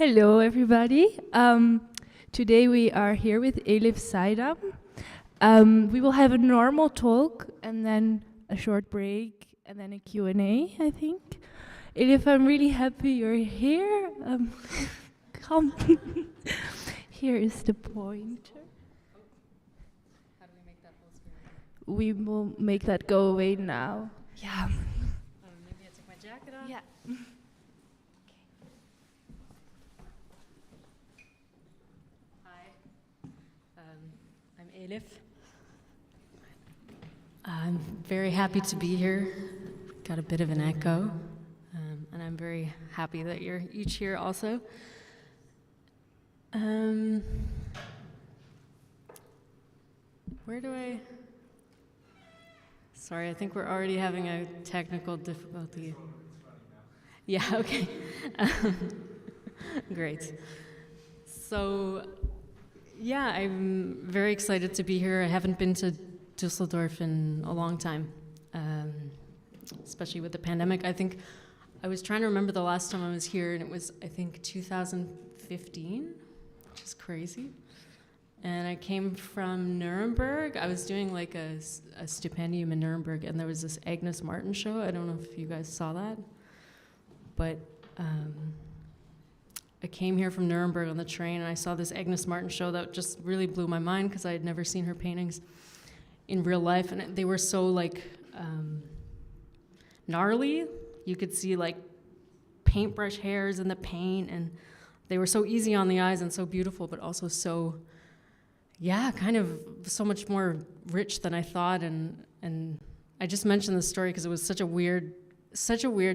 Hello, everybody. Today we are here with Elif Saydam. We will have a normal talk and then a short break and then a Q&A, I think. Elif, I'm really happy you're here. Come. Here is the pointer. How do we make that full screen? We will make that go away now. Yeah. Maybe I take my jacket off? Yeah. I'm Elif. I'm very happy to be here. Got a bit of an echo, and I'm very happy that you're each here also. Where do I... Sorry, I think we're already having a technical difficulty. Yeah, okay. Great. So, yeah, I'm very excited to be here. I haven't been to Dusseldorf in a long time, especially with the pandemic. I think I was trying to remember the last time I was here, and it was, I think, 2015, which is crazy. And I came from Nuremberg. I was doing like a stipendium in Nuremberg, and there was this Agnes Martin show. I don't know if you guys saw that, but I came here from Nuremberg on the train, and I saw this Agnes Martin show that just really blew my mind because I had never seen her paintings in real life, and they were so like gnarly. You could see like paintbrush hairs in the paint, and they were so easy on the eyes and so beautiful, but also so, yeah, kind of so much more rich than I thought. And I just mentioned this story because it was such a weird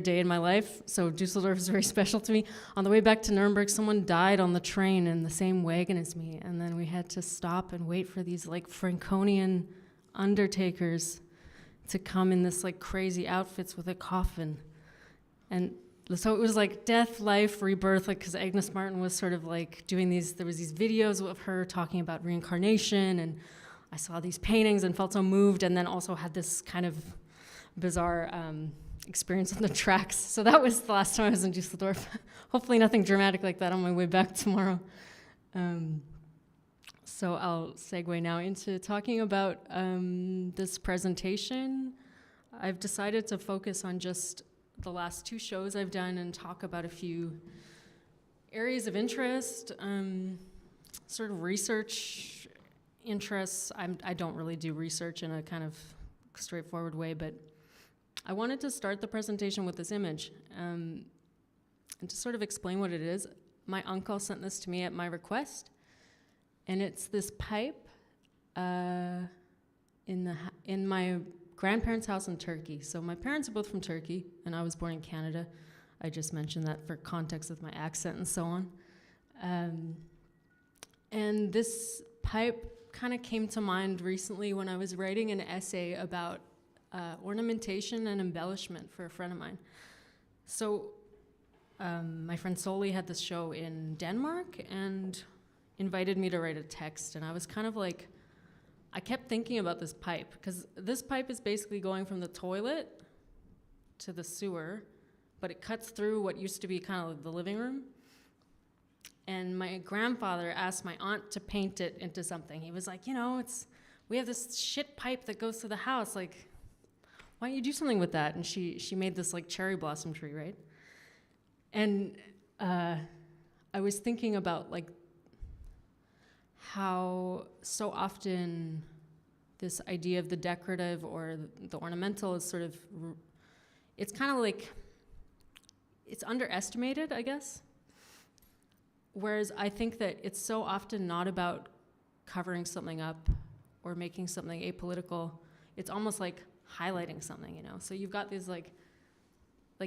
day in my life. So Dusseldorf is very special to me. On the way back to Nuremberg, someone died on the train in the same wagon as me, and then we had to stop and wait for these like Franconian undertakers to come in this like crazy outfits with a coffin. And so it was like death, life, rebirth, like because Agnes Martin was sort of like doing there was these videos of her talking about reincarnation, and I saw these paintings and felt so moved, and then also had this kind of bizarre experience on the tracks. So that was the last time I was in Dusseldorf. Hopefully nothing dramatic like that on my way back tomorrow. So I'll segue now into talking about this presentation. I've decided to focus on just the last two shows I've done and talk about a few areas of interest, sort of research interests. I don't really do research in a kind of straightforward way, but I wanted to start the presentation with this image and to sort of explain what it is. My uncle sent this to me at my request, and it's this pipe in my grandparents' house in Turkey. So my parents are both from Turkey, and I was born in Canada. I just mentioned that for context of my accent and so on. And this pipe kind of came to mind recently when I was writing an essay about ornamentation and embellishment for a friend of mine. So my friend Soli had this show in Denmark and invited me to write a text, and I was kind of like, I kept thinking about this pipe, because this pipe is basically going from the toilet to the sewer, but it cuts through what used to be kind of like the living room. And my grandfather asked my aunt to paint it into something. He was like, we have this shit pipe that goes to the house, like, why don't you do something with that? And she made this like cherry blossom tree, right? And I was thinking about like how so often this idea of the decorative or the ornamental is sort of, it's kind of like, it's underestimated, I guess. Whereas I think that it's so often not about covering something up or making something apolitical. It's almost like highlighting something, So you've got these like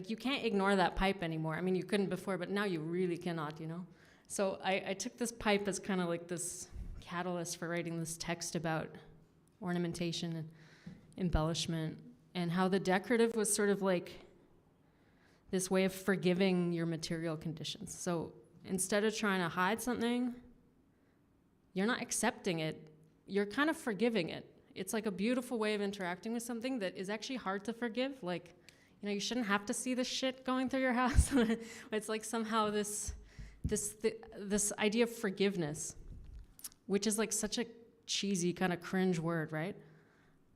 you can't ignore that pipe anymore. I mean, you couldn't before, but now you really cannot, So I took this pipe as kind of like this catalyst for writing this text about ornamentation and embellishment, and how the decorative was sort of like this way of forgiving your material conditions. So instead of trying to hide something, you're not accepting it, you're kind of forgiving it. It's like a beautiful way of interacting with something that is actually hard to forgive. Like, you shouldn't have to see this shit going through your house. It's like somehow this this idea of forgiveness, which is like such a cheesy kind of cringe word, right?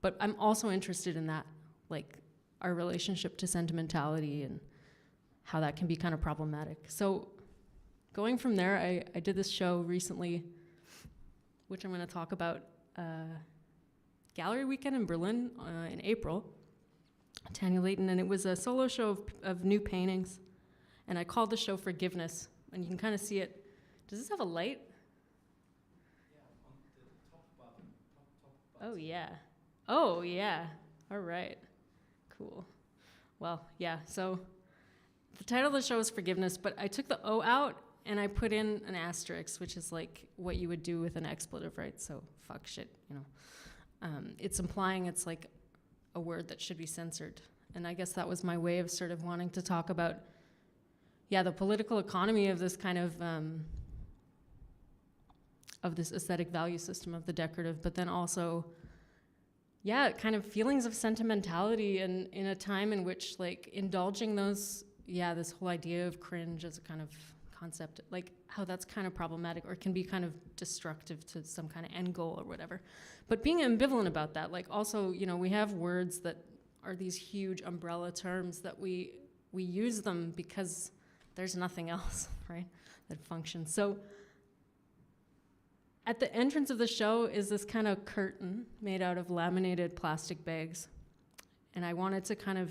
But I'm also interested in that, like our relationship to sentimentality and how that can be kind of problematic. So going from there, I did this show recently, which I'm going to talk about, Gallery Weekend in Berlin in April, Tanya Layton, and it was a solo show of new paintings, and I called the show Forgiveness, and you can kind of see it. Does this have a light? Yeah, on the top button. Oh, yeah. Oh, yeah. All right. Cool. Well, yeah, so the title of the show is Forgiveness, but I took the O out and I put in an asterisk, which is like what you would do with an expletive, right? So fuck, shit, you know. It's implying it's like a word that should be censored. And I guess that was my way of sort of wanting to talk about, the political economy of this kind of this aesthetic value system of the decorative, but then also, kind of feelings of sentimentality and in a time in which like indulging those, this whole idea of cringe as a kind of concept, like how that's kind of problematic or can be kind of destructive to some kind of end goal or whatever. But being ambivalent about that, like also, we have words that are these huge umbrella terms that we use them because there's nothing else, right, that functions. So at the entrance of the show is this kind of curtain made out of laminated plastic bags. And I wanted to kind of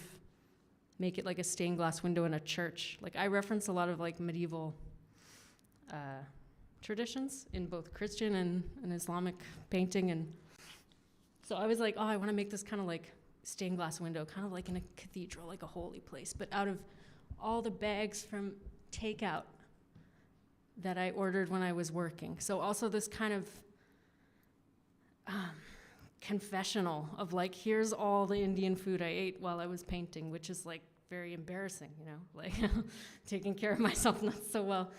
make it like a stained glass window in a church. Like I reference a lot of like medieval traditions in both Christian and Islamic painting. And so I was like, I want to make this kind of like stained glass window, kind of like in a cathedral, like a holy place, but out of all the bags from takeout that I ordered when I was working. So also this kind of confessional of like, here's all the Indian food I ate while I was painting, which is like very embarrassing, like taking care of myself not so well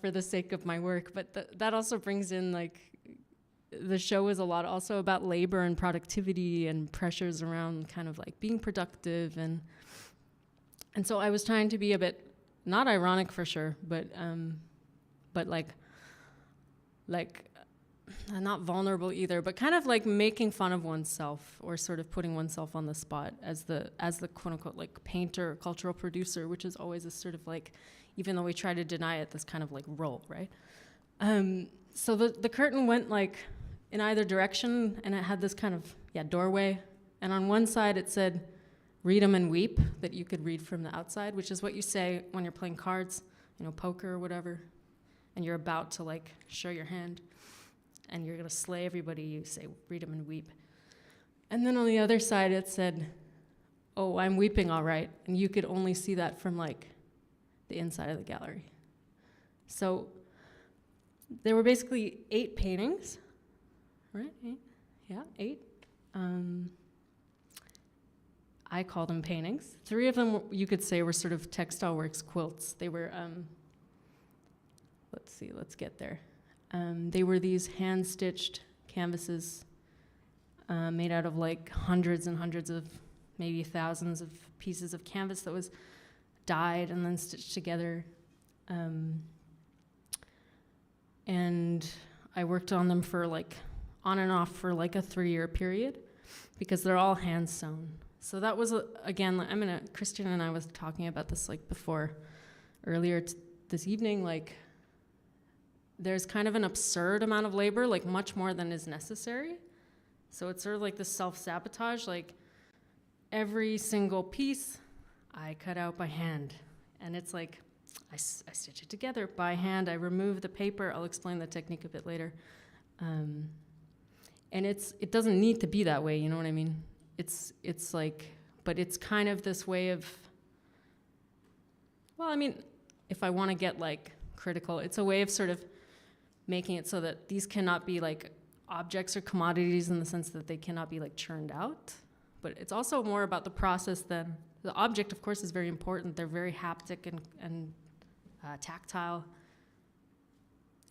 for the sake of my work. But that also brings in like, the show is a lot also about labor and productivity and pressures around kind of like being productive. And so I was trying to be a bit, not ironic for sure, but like not vulnerable either, but kind of like making fun of oneself or sort of putting oneself on the spot as the quote unquote like painter or cultural producer, which is always a sort of like, even though we try to deny it, this kind of like role, right? So the curtain went like in either direction, and it had this kind of doorway, and on one side it said "Read 'em and weep," that you could read from the outside, which is what you say when you're playing cards, poker or whatever, and you're about to like show your hand and you're gonna slay everybody, you say, "Read 'em and weep." And then on the other side it said, "Oh, I'm weeping all right." And you could only see that from like the inside of the gallery. So there were basically 8 paintings, right? 8? Yeah, 8. I call them paintings. 3 of them you could say were sort of textile works, quilts. They were, let's get there. They were these hand-stitched canvases made out of like hundreds and hundreds of, maybe thousands of pieces of canvas that was dyed and then stitched together. And I worked on them for like, on and off for like a 3-year period because they're all hand sewn. So that was, again, Christian and I was talking about this like before, earlier this evening, like there's kind of an absurd amount of labor, like much more than is necessary. So it's sort of like this self-sabotage, like every single piece I cut out by hand. And it's like, I stitch it together by hand, I remove the paper, I'll explain the technique a bit later. And it doesn't need to be that way, you know what I mean? It's like, but it's kind of this way of, well, I mean, if I want to get like critical, it's a way of sort of making it so that these cannot be like objects or commodities in the sense that they cannot be like churned out. But it's also more about the process than, the object of course is very important, they're very haptic and tactile.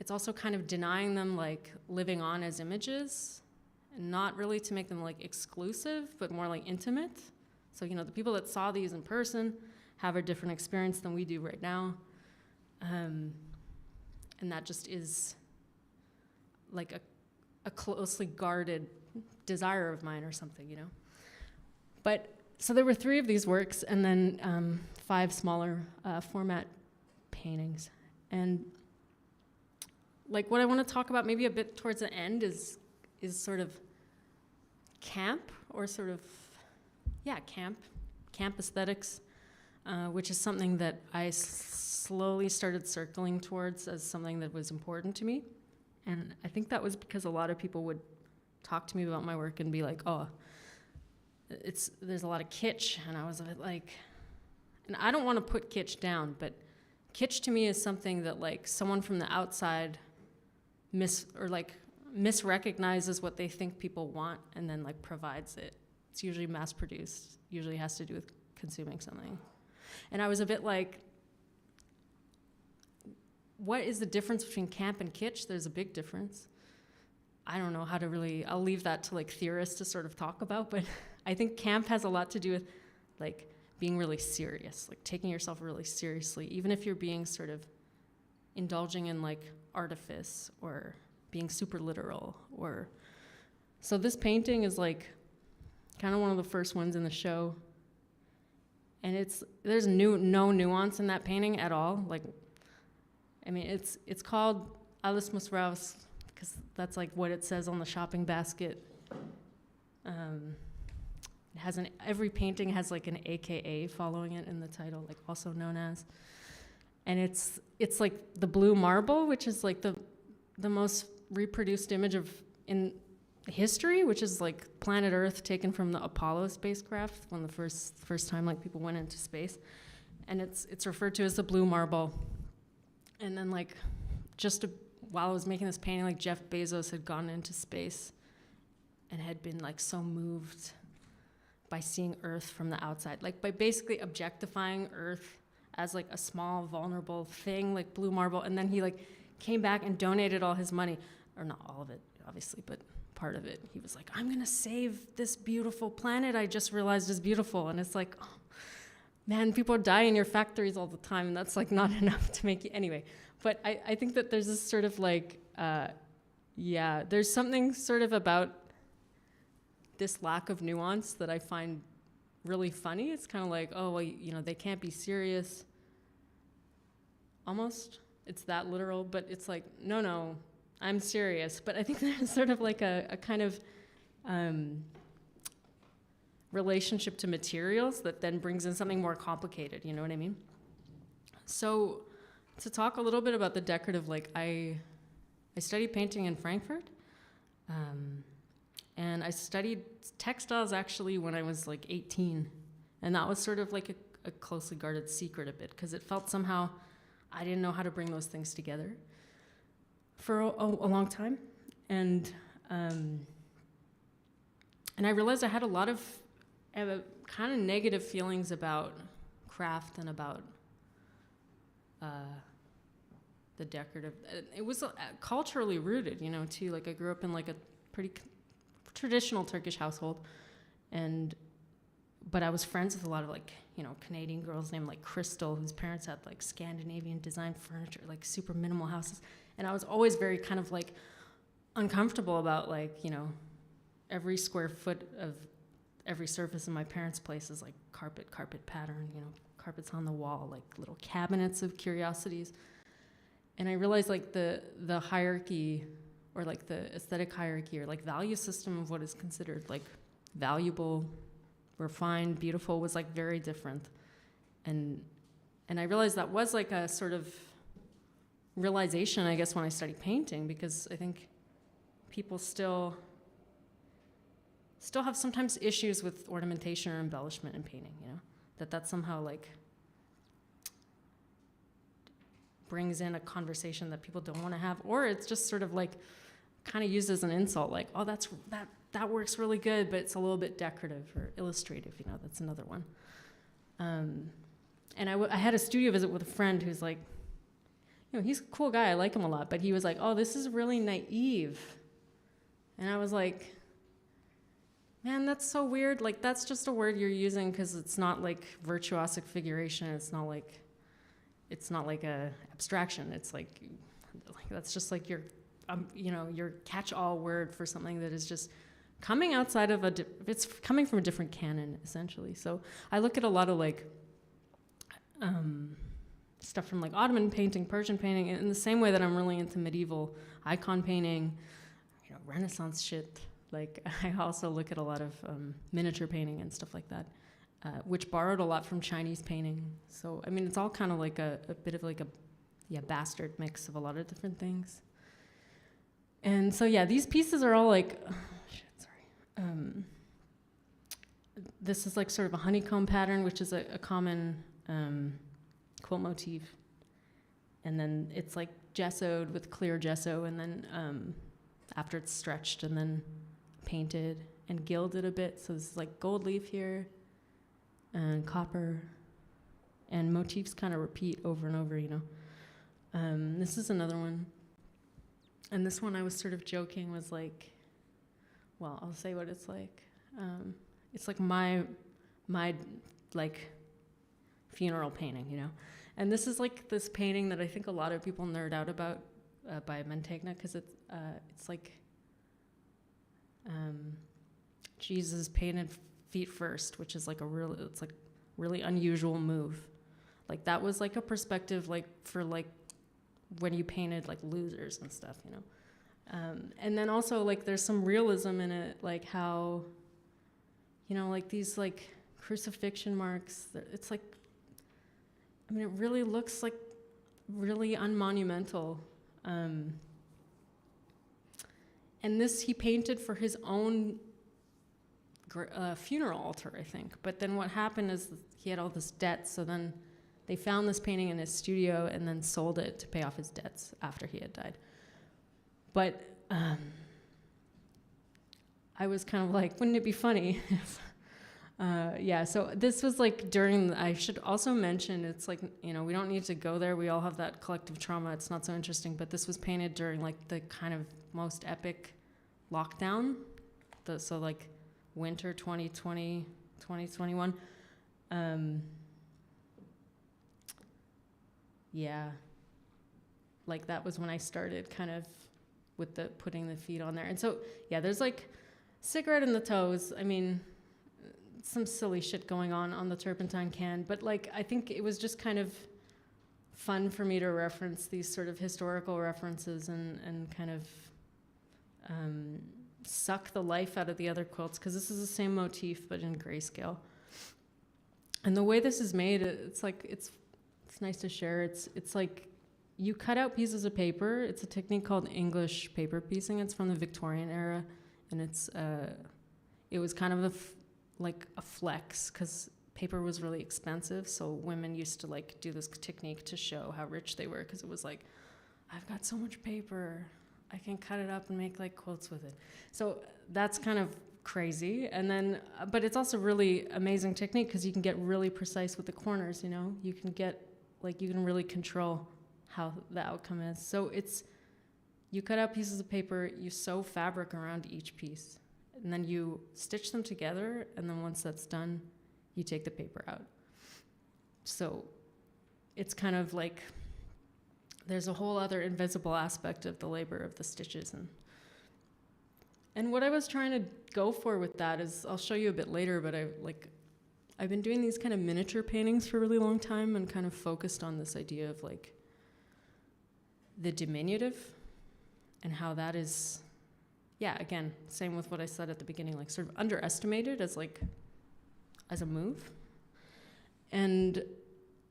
It's also kind of denying them like living on as images, and not really to make them like exclusive, but more like intimate. So, the people that saw these in person have a different experience than we do right now. And that just is like a closely guarded desire of mine or something, you know. But so there were 3 of these works, and then 5 smaller format paintings. And like what I want to talk about maybe a bit towards the end is sort of camp, or sort of, yeah, camp aesthetics, which is something that I slowly started circling towards as something that was important to me. And I think that was because a lot of people would talk to me about my work and be like, oh, there's a lot of kitsch. And I was a bit like, and I don't want to put kitsch down, but kitsch to me is something that like someone from the outside misrecognizes what they think people want and then like provides it. It's usually mass produced, usually has to do with consuming something. And I was a bit like, what is the difference between camp and kitsch? There's a big difference. I don't know how to really, I'll leave that to like theorists to sort of talk about, but I think camp has a lot to do with like being really serious, like taking yourself really seriously, even if you're being sort of indulging in like artifice or being super literal. Or so this painting is like kind of one of the first ones in the show, and there's no nuance in that painting at all. Like, I mean, it's called Alles muss raus because that's like what it says on the shopping basket. It has every painting has like an AKA following it in the title, like also known as. And it's like the blue marble, which is like the most reproduced image in history, which is like planet Earth taken from the Apollo spacecraft when the first time like people went into space. And it's referred to as the blue marble. And then like while I was making this painting, like Jeff Bezos had gone into space and had been like so moved by seeing Earth from the outside, like by basically objectifying Earth as like a small vulnerable thing, like blue marble. And then he like came back and donated all his money, or not all of it obviously, but part of it. He was like, I'm gonna save this beautiful planet I just realized is beautiful. And it's like, oh, man, people die in your factories all the time, and that's like not enough to make you, anyway. But I think that there's this sort of like, there's something sort of about this lack of nuance that I find really funny. It's kind of like, oh, well, you know, they can't be serious. Almost, it's that literal, but it's like, no, I'm serious. But I think there's sort of like a kind of relationship to materials that then brings in something more complicated, you know what I mean? So to talk a little bit about the decorative, like I studied painting in Frankfurt, and I studied textiles actually when I was like 18, and that was sort of like a closely guarded secret a bit, because it felt somehow I didn't know how to bring those things together for a long time, and I realized I had a lot of kind of negative feelings about craft and about the decorative. It was culturally rooted, you know, too. Like I grew up in like a pretty traditional Turkish household, but I was friends with a lot of like, you know, Canadian girls named like Crystal, whose parents had like Scandinavian design furniture, like super minimal houses. And I was always very kind of like uncomfortable about like, you know, every square foot of every surface in my parents' place is like carpet pattern, you know, carpets on the wall, like little cabinets of curiosities. And I realized like the hierarchy, or like the aesthetic hierarchy, or like value system of what is considered like valuable, refined, beautiful, was like very different. And I realized that was like a sort of realization, I guess, when I studied painting, because I think people still have sometimes issues with ornamentation or embellishment in painting, you know, that somehow like brings in a conversation that people don't want to have, or it's just sort of like kind of used as an insult, like, oh, that works really good, but it's a little bit decorative or illustrative, you know, that's another one. And I had a studio visit with a friend who's like, you know, he's a cool guy, I like him a lot, but he was like, oh, this is really naive. And I was like, man, that's so weird. Like, that's just a word you're using because it's not like virtuosic figuration. It's not like a abstraction. It's like like that's just like your, your catch-all word for something that is just coming outside of it's coming from a different canon, essentially. So I look at a lot of like stuff from like Ottoman painting, Persian painting, in the same way that I'm really into medieval icon painting, Renaissance shit. Like I also look at a lot of miniature painting and stuff like that, which borrowed a lot from Chinese painting. So I mean, it's all kind of like a bit of like a bastard mix of a lot of different things. And so yeah, these pieces are all like, this is like sort of a honeycomb pattern, which is a common quilt motif. And then it's like gessoed with clear gesso, and then after it's stretched and then painted and gilded a bit. So this is like gold leaf here and copper, and motifs kind of repeat over and over, This is another one. And this one I was sort of joking was like, well, I'll say what it's like. It's like my like funeral painting, And this is like this painting that I think a lot of people nerd out about by Mantegna, because it's like Jesus painted feet first, which is like it's like really unusual move. Like that was like a perspective like for like when you painted like losers and stuff, And then also like there's some realism in it, like how, like these like crucifixion marks, it's like, I mean, it really looks like really unmonumental. And this he painted for his own funeral altar, I think. But then what happened is he had all this debt, so then they found this painting in his studio and then sold it to pay off his debts after he had died. But I was kind of like, wouldn't it be funny if... so this was like I should also mention, it's like, we don't need to go there. We all have that collective trauma. It's not so interesting. But this was painted during like the kind of most epic lockdown. So like winter 2020, 2021. Like that was when I started kind of with the putting the feet on there. And so, there's like cigarette in the toes. I mean, some silly shit going on the turpentine can, but like I think it was just kind of fun for me to reference these sort of historical references and kind of suck the life out of the other quilts, because this is the same motif but in grayscale. And the way this is made, it's like it's nice to share. It's like you cut out pieces of paper. It's a technique called English paper piecing. It's from the Victorian era, and it was kind of like a flex, because paper was really expensive, so women used to like do this technique to show how rich they were, because it was like, I've got so much paper, I can cut it up and make like quilts with it. So that's kind of crazy. And then but it's also really amazing technique, because you can get really precise with the corners. You can get like, you can really control how the outcome is. So you cut out pieces of paper, you sew fabric around each piece, and then you stitch them together, and then once that's done, you take the paper out. So it's kind of like there's a whole other invisible aspect of the labor of the stitches. And what I was trying to go for with that is, I'll show you a bit later, but I've been doing these kind of miniature paintings for a really long time, and kind of focused on this idea of like the diminutive and how that is, again, same with what I said at the beginning, like sort of underestimated as a move. And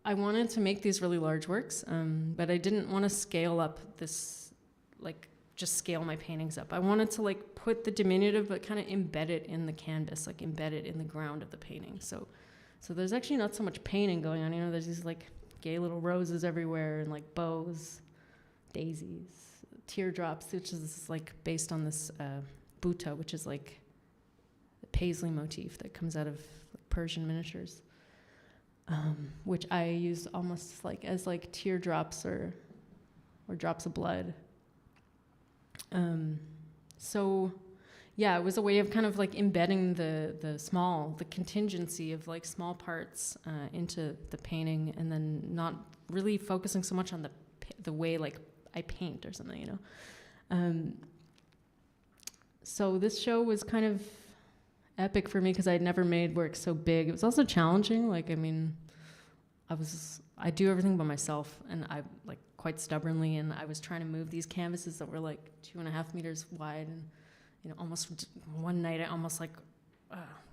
I wanted to make these really large works, but I didn't want to scale up this, like just scale my paintings up. I wanted to like put the diminutive, but kind of embed it in the canvas, like embed it in the ground of the painting. So there's actually not so much painting going on, there's these like gay little roses everywhere, and like bows, daisies, teardrops, which is like based on this buta, which is like the paisley motif that comes out of Persian miniatures, which I use almost like as like teardrops or drops of blood. It was a way of kind of like embedding the contingency of like small parts into the painting, and then not really focusing so much on the way like I paint or something, you know. So this show was kind of epic for me because I'd never made work so big. It was also challenging. Like, I mean, I do everything by myself, and I like quite stubbornly, and I was trying to move these canvases that were like 2.5 meters wide, and you know, almost one night I almost like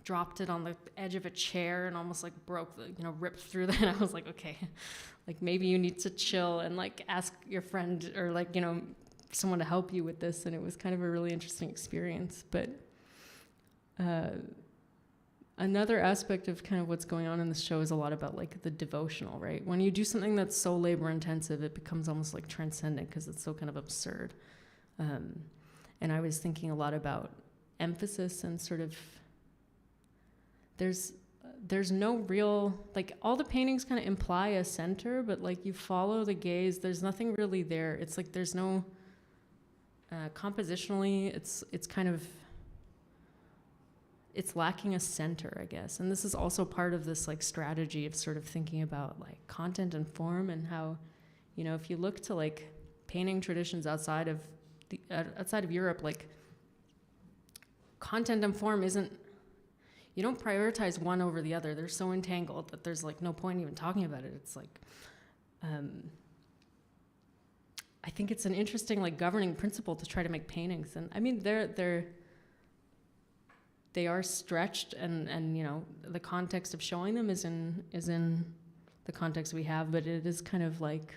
dropped it on the edge of a chair and almost like broke the, you know, ripped through that. And I was like, okay, like maybe you need to chill and like ask your friend or like, you know, someone to help you with this. And it was kind of a really interesting experience. But another aspect of kind of what's going on in this show is a lot about like the devotional, right? When you do something that's so labor intensive, it becomes almost like transcendent because it's so kind of absurd. And I was thinking a lot about emphasis and sort of, there's no real, like all the paintings kind of imply a center, but like you follow the gaze, there's nothing really there. It's like there's no, compositionally, it's kind of, it's lacking a center, I guess. And this is also part of this like strategy of sort of thinking about like content and form and how, you know, if you look to like painting traditions outside of Europe, like content and form isn't, you don't prioritize one over the other. They're so entangled that there's like no point even talking about it. It's like, I think it's an interesting like governing principle to try to make paintings. And I mean, they are stretched, and you know, the context of showing them is in the context we have, but it is kind of like,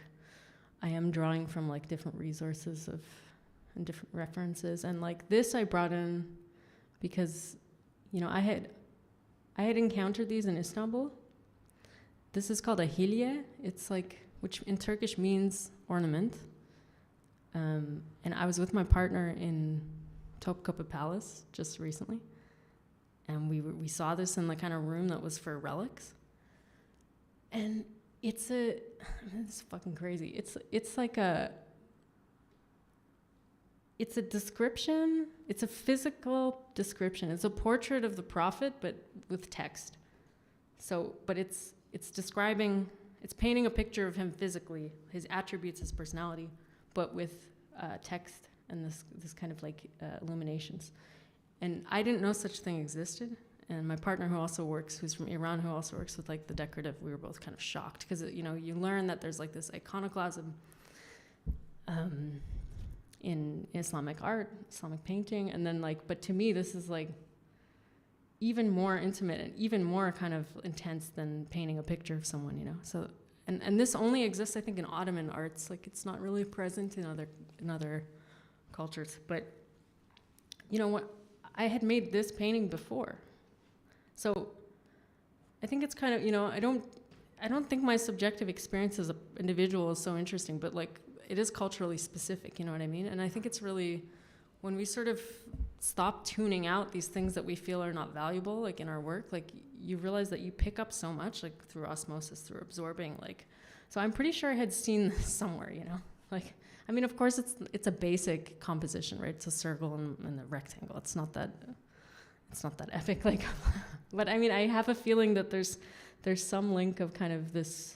I am drawing from like different resources and different references. And like this I brought in because, you know, I had encountered these in Istanbul. This is called a hilye. It's like, which in Turkish means ornament. And I was with my partner in Topkapı Palace just recently. And we saw this in the kind of room that was for relics. And it's fucking crazy. It's like it's a description. It's a physical description. It's a portrait of the prophet, but with text. So, but it's describing, it's painting a picture of him physically, his attributes, his personality, but with text and this kind of like illuminations. And I didn't know such thing existed. And my partner who's from Iran, who also works with like the decorative, we were both kind of shocked because, you know, you learn that there's like this iconoclasm in Islamic art, Islamic painting. And then like, but to me, this is like even more intimate and even more kind of intense than painting a picture of someone, you know? So, and this only exists, I think, in Ottoman arts. Like it's not really present in other cultures. But you know what? I had made this painting before. So I think it's kind of, you know, I don't think my subjective experience as an individual is so interesting, but like it is culturally specific, you know what I mean? And I think it's really, when we sort of stop tuning out these things that we feel are not valuable, like in our work, like you realize that you pick up so much, like through osmosis, through absorbing, like, so I'm pretty sure I had seen this somewhere, you know? Like, I mean, of course it's a basic composition, right? It's a circle and a rectangle. It's not that epic, like, but I mean, I have a feeling that there's some link of kind of this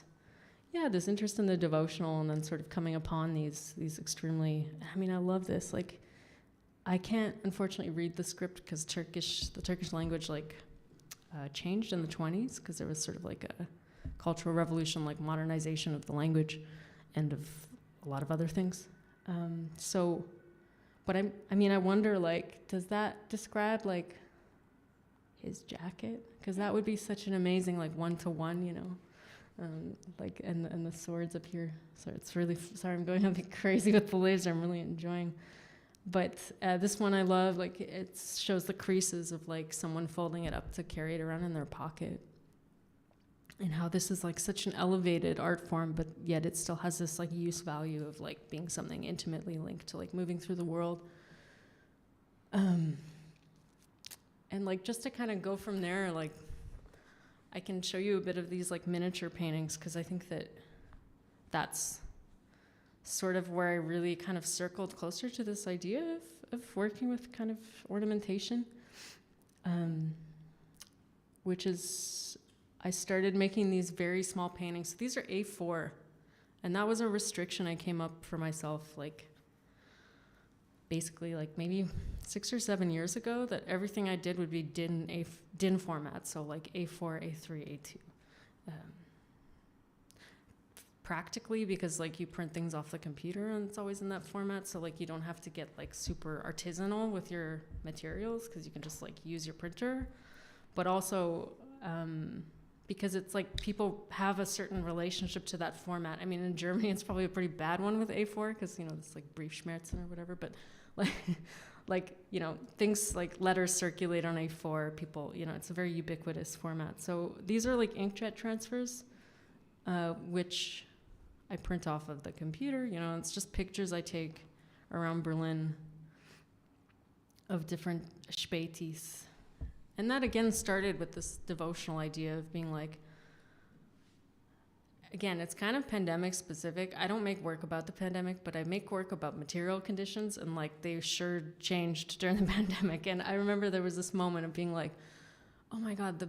interest in the devotional, and then sort of coming upon these extremely, I mean, I love this. Like, I can't unfortunately read the script because the Turkish language like changed in the 1920s because there was sort of like a cultural revolution, like modernization of the language and of a lot of other things. But I wonder, like, does that describe like his jacket? Because that would be such an amazing like one-to-one, you know, like and the swords up here. So it's really sorry, I'm going a bit crazy with the laser. I'm really enjoying. But this one I love. Like it shows the creases of like someone folding it up to carry it around in their pocket. And how this is like such an elevated art form, but yet it still has this like use value of like being something intimately linked to like moving through the world. And like just to kind of go from there, like I can show you a bit of these like miniature paintings because I think that that's sort of where I really kind of circled closer to this idea of working with kind of ornamentation, which is, I started making these very small paintings. These are A4 And that was a restriction I came up for myself, like, basically, like, maybe 6 or 7 years ago, that everything I did would be DIN format, so like A4, A3, A2. Practically, because like you print things off the computer and it's always in that format, so like you don't have to get like super artisanal with your materials because you can just like use your printer. But also because it's like people have a certain relationship to that format. I mean, in Germany it's probably a pretty bad one with A4 because, you know, it's like Briefschmerzen or whatever, but like you know, things like letters circulate on A4, people, you know, it's a very ubiquitous format. So these are like inkjet transfers, which I print off of the computer. You know, it's just pictures I take around Berlin of different Spätis. And that again started with this devotional idea of being like, again, it's kind of pandemic specific. I don't make work about the pandemic, but I make work about material conditions, and like they sure changed during the pandemic. And I remember there was this moment of being like, oh my God, the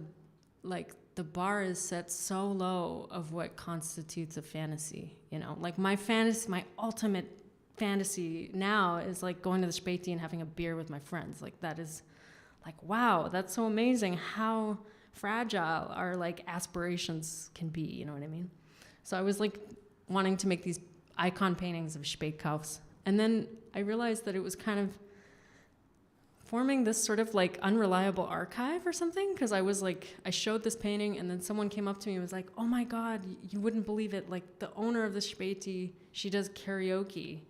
bar is set so low of what constitutes a fantasy, you know? Like my ultimate fantasy now is like going to the Späti and having a beer with my friends. Like that is like, wow, that's so amazing how fragile our like aspirations can be, you know what I mean? So I was like wanting to make these icon paintings of Spätkaufs. And then I realized that it was kind of forming this sort of like unreliable archive or something, because I was like, I showed this painting and then someone came up to me and was like, oh my God, you wouldn't believe it. Like the owner of the Späti, she does karaoke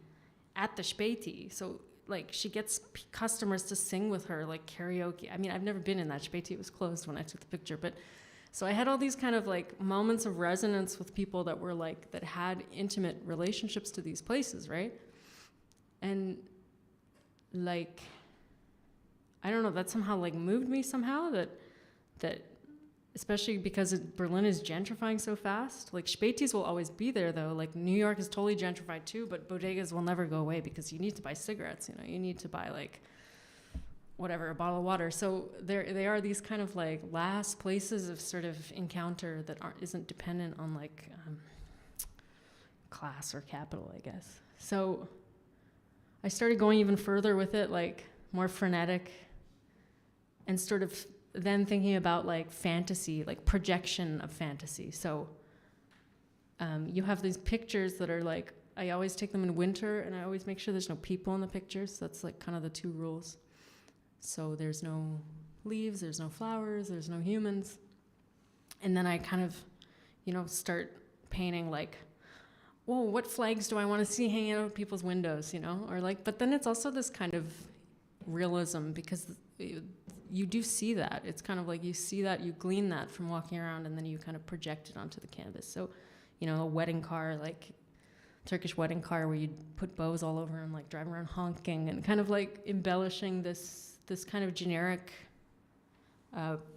at the Späti. So like she gets customers to sing with her, like karaoke. I mean, I've never been in that Späti. It was closed when I took the picture. But so I had all these kind of like moments of resonance with people that were like, that had intimate relationships to these places, right? And like, I don't know, that somehow like moved me somehow, that especially because Berlin is gentrifying so fast. Like Spätis will always be there though. Like New York is totally gentrified too, but bodegas will never go away because you need to buy cigarettes, you know, you need to buy like whatever, a bottle of water. So they are these kind of like last places of sort of encounter that isn't dependent on like class or capital, I guess. So I started going even further with it, like more frenetic, and sort of then thinking about like fantasy, like projection of fantasy. So you have these pictures that are like, I always take them in winter and I always make sure there's no people in the pictures. That's like kind of the 2 rules. So there's no leaves, there's no flowers, there's no humans. And then I kind of, you know, start painting like, whoa, what flags do I want to see hanging out of people's windows, you know? Or like, but then it's also this kind of realism, because you do see that. It's kind of like you see that, you glean that from walking around, and then you kind of project it onto the canvas. So, you know, a wedding car, like Turkish wedding car where you'd put bows all over and like drive around honking and kind of like embellishing this kind of generic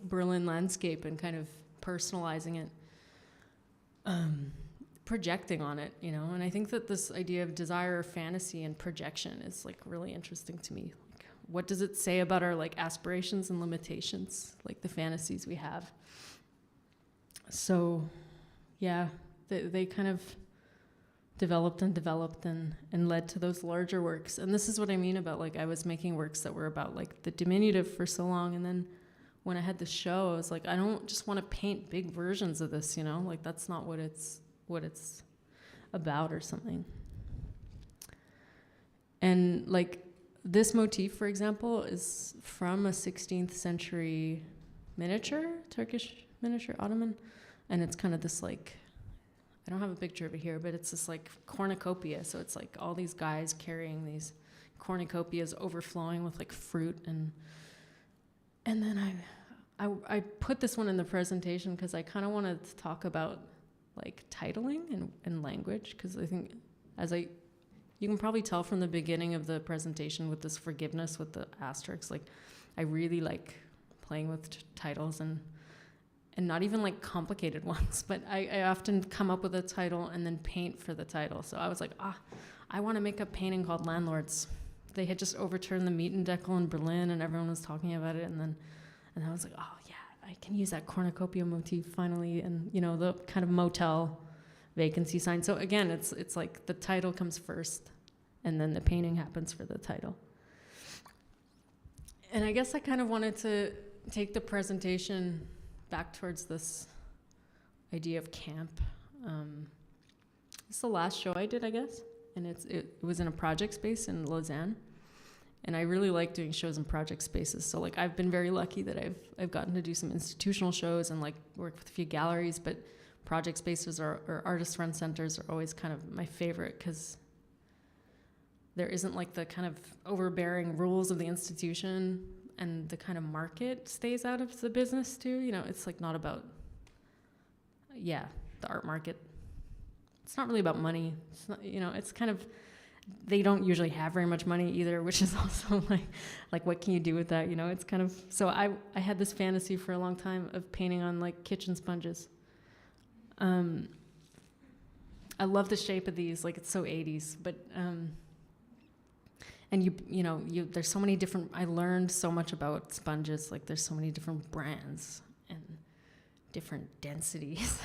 Berlin landscape and kind of personalizing it, projecting on it, you know. And I think that this idea of desire or fantasy and projection is like really interesting to me. Like, what does it say about our like aspirations and limitations, like the fantasies we have? So yeah, they kind of developed and led to those larger works. And this is what I mean about like, I was making works that were about like the diminutive for so long, and then when I had the show, I was like, I don't just want to paint big versions of this, you know, like that's not what it's about or something. And like this motif, for example, is from a 16th century miniature, Turkish miniature, Ottoman, and it's kind of this like, I don't have a picture of it here, but it's this like cornucopia. So it's like all these guys carrying these cornucopias overflowing with like fruit, and then I put this one in the presentation because I kind of wanted to talk about like titling and language, because I think you can probably tell from the beginning of the presentation with this forgiveness with the asterisks, like I really like playing with titles and not even like complicated ones, but I often come up with a title and then paint for the title. So I was like, I want to make a painting called Landlords. They had just overturned the Mietendeckel in Berlin and everyone was talking about it, and I was like, oh yeah, I can use that cornucopia motif finally, and you know, the kind of motel vacancy sign. So again, it's like the title comes first, and then the painting happens for the title. And I guess I kind of wanted to take the presentation back towards this idea of camp. It's the last show I did, I guess, and it was in a project space in Lausanne. And I really like doing shows in project spaces. So like I've been very lucky that I've gotten to do some institutional shows and like work with a few galleries, but project spaces or artist-run centers are always kind of my favorite because there isn't like the kind of overbearing rules of the institution, and the kind of market stays out of the business too. You know, it's like not about, the art market. It's not really about money. It's not, you know, it's kind of, they don't usually have very much money either, which is also like what can you do with that? You know, it's kind of, so I had this fantasy for a long time of painting on like kitchen sponges. I love the shape of these, like it's so 80s, but, and you know, there's so many different, I learned so much about sponges, like there's so many different brands and different densities.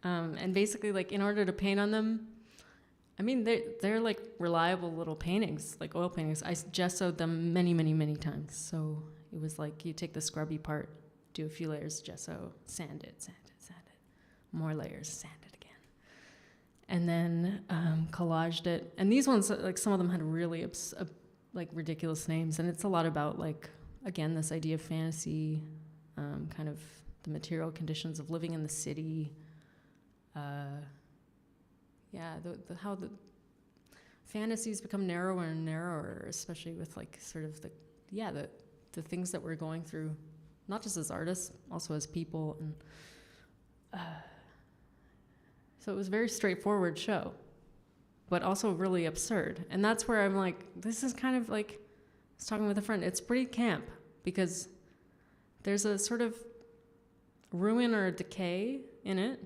And basically like in order to paint on them, I mean, they're like reliable little paintings, like oil paintings. I gessoed them many, many, many times. So it was like you take the scrubby part, do a few layers, gesso, sand it, more layers, sand it again. And then collaged it. And these ones, like some of them had really like ridiculous names. And it's a lot about like, again, this idea of fantasy, kind of the material conditions of living in the city. How the fantasies become narrower and narrower, especially with like sort of the things that we're going through, not just as artists, also as people. And so it was a very straightforward show, but also really absurd. And that's where I'm like, this is kind of like, I was talking with a friend, it's pretty camp because there's a sort of ruin or a decay in it.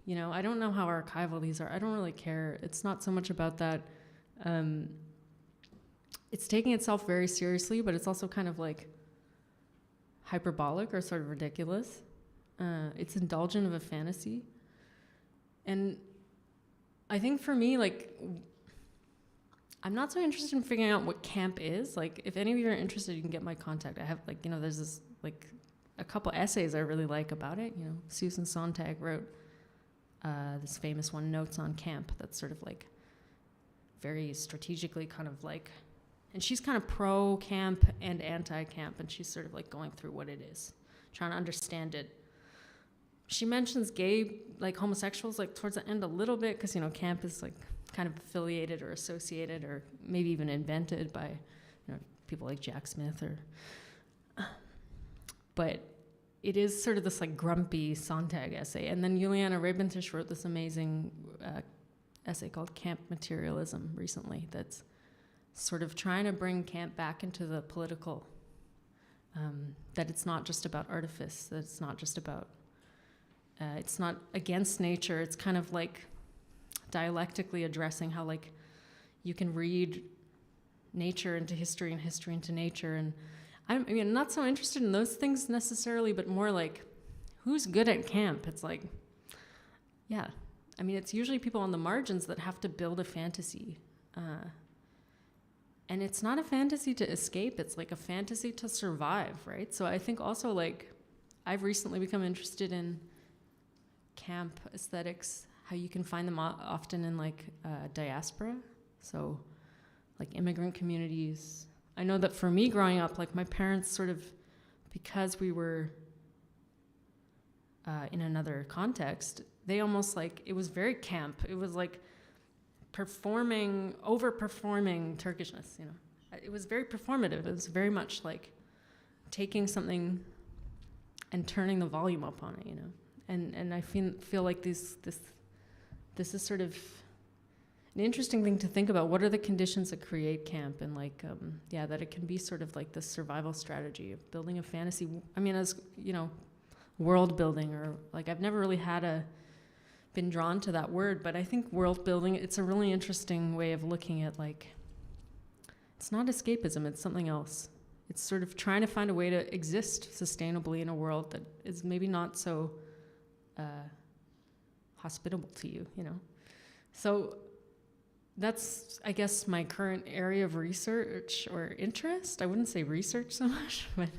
You know, I don't know how archival these are. I don't really care. It's not so much about that. It's taking itself very seriously, but it's also kind of like hyperbolic or sort of ridiculous. It's indulgent of a fantasy. And I think for me, like, I'm not so interested in figuring out what camp is. Like, if any of you are interested, you can get my contact. I have, like, you know, there's this, like, a couple essays I really like about it. You know, Susan Sontag wrote this famous one, Notes on Camp, that's sort of like very strategically kind of like, and she's kind of pro-camp and anti-camp, and she's sort of like going through what it is, trying to understand it. She mentions gay, like homosexuals, like towards the end a little bit, because, you know, camp is like kind of affiliated or associated or maybe even invented by, you know, people like Jack Smith but it is sort of this like grumpy Sontag essay. And then Juliana Rebentisch wrote this amazing essay called Camp Materialism recently that's sort of trying to bring camp back into the political, that it's not just about artifice, that it's not just about, it's not against nature, it's kind of like dialectically addressing how like you can read nature into history and history into nature. And I mean, I'm not so interested in those things necessarily, but more like, who's good at camp? It's like, yeah. I mean, it's usually people on the margins that have to build a fantasy. And it's not a fantasy to escape. It's like a fantasy to survive, right? So I think also, like, I've recently become interested in camp aesthetics, how you can find them often in, like, diaspora. So, like, immigrant communities. I know that for me growing up, like my parents sort of, because we were in another context, they almost like, it was very camp. It was like overperforming Turkishness, you know. It was very performative. It was very much like taking something and turning the volume up on it, you know. And I feel like this is sort of an interesting thing to think about. What are the conditions that create camp? And like, that it can be sort of like this survival strategy of building a fantasy. I mean, as, you know, world building, or like, I've never really been drawn to that word, but I think world building, it's a really interesting way of looking at, like, it's not escapism, it's something else. It's sort of trying to find a way to exist sustainably in a world that is maybe not so hospitable to you, you know. So that's, I guess, my current area of research or interest. I wouldn't say research so much, but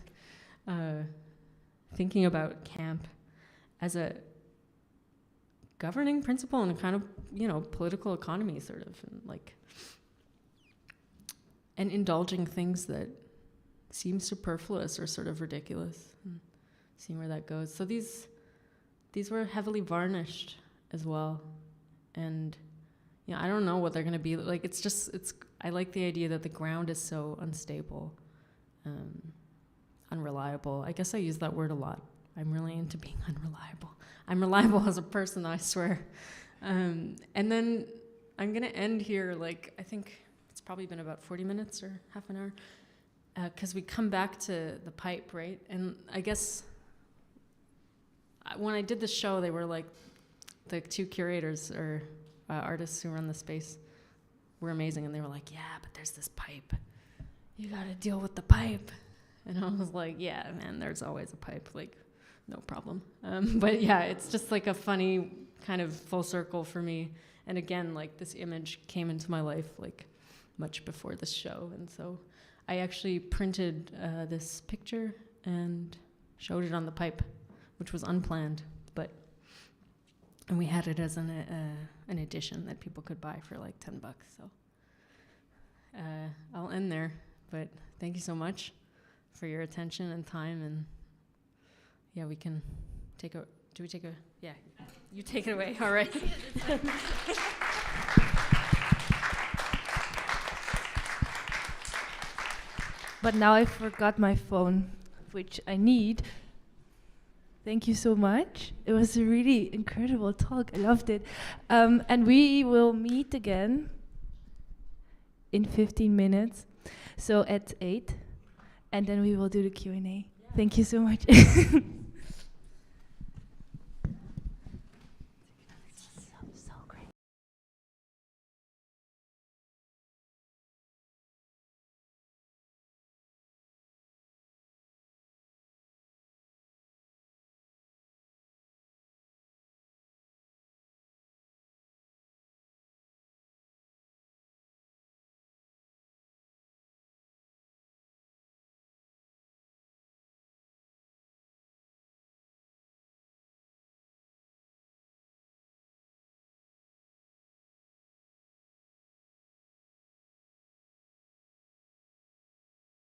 thinking about camp as a governing principle and a kind of, you know, political economy sort of, and like, and indulging things that seem superfluous or sort of ridiculous, and seeing where that goes. So these were heavily varnished as well, and you know, I don't know what they're gonna be like. I like the idea that the ground is so unstable, unreliable. I guess I use that word a lot. I'm really into being unreliable. I'm reliable as a person, I swear. And then I'm gonna end here, like, I think it's probably been about 40 minutes or half an hour, because we come back to the pipe, right? And I guess when I did the show, they were like, the two curators or artists who run the space were amazing, and they were like, yeah, but there's this pipe. You gotta deal with the pipe. And I was like, yeah, man, there's always a pipe, like, no problem. But yeah, it's just like a funny kind of full circle for me. And again, like, this image came into my life like much before this show. And so I actually printed this picture and showed it on the pipe, which was unplanned, and we had it as an edition that people could buy for like $10. So I'll end there, but thank you so much for your attention and time. And yeah, we can yeah, you take it away. All right. But now I forgot my phone, which I need. Thank you so much. It was a really incredible talk. I loved it. And we will meet again in 15 minutes, so at 8, and then we will do the Q&A. Yeah. Thank you so much.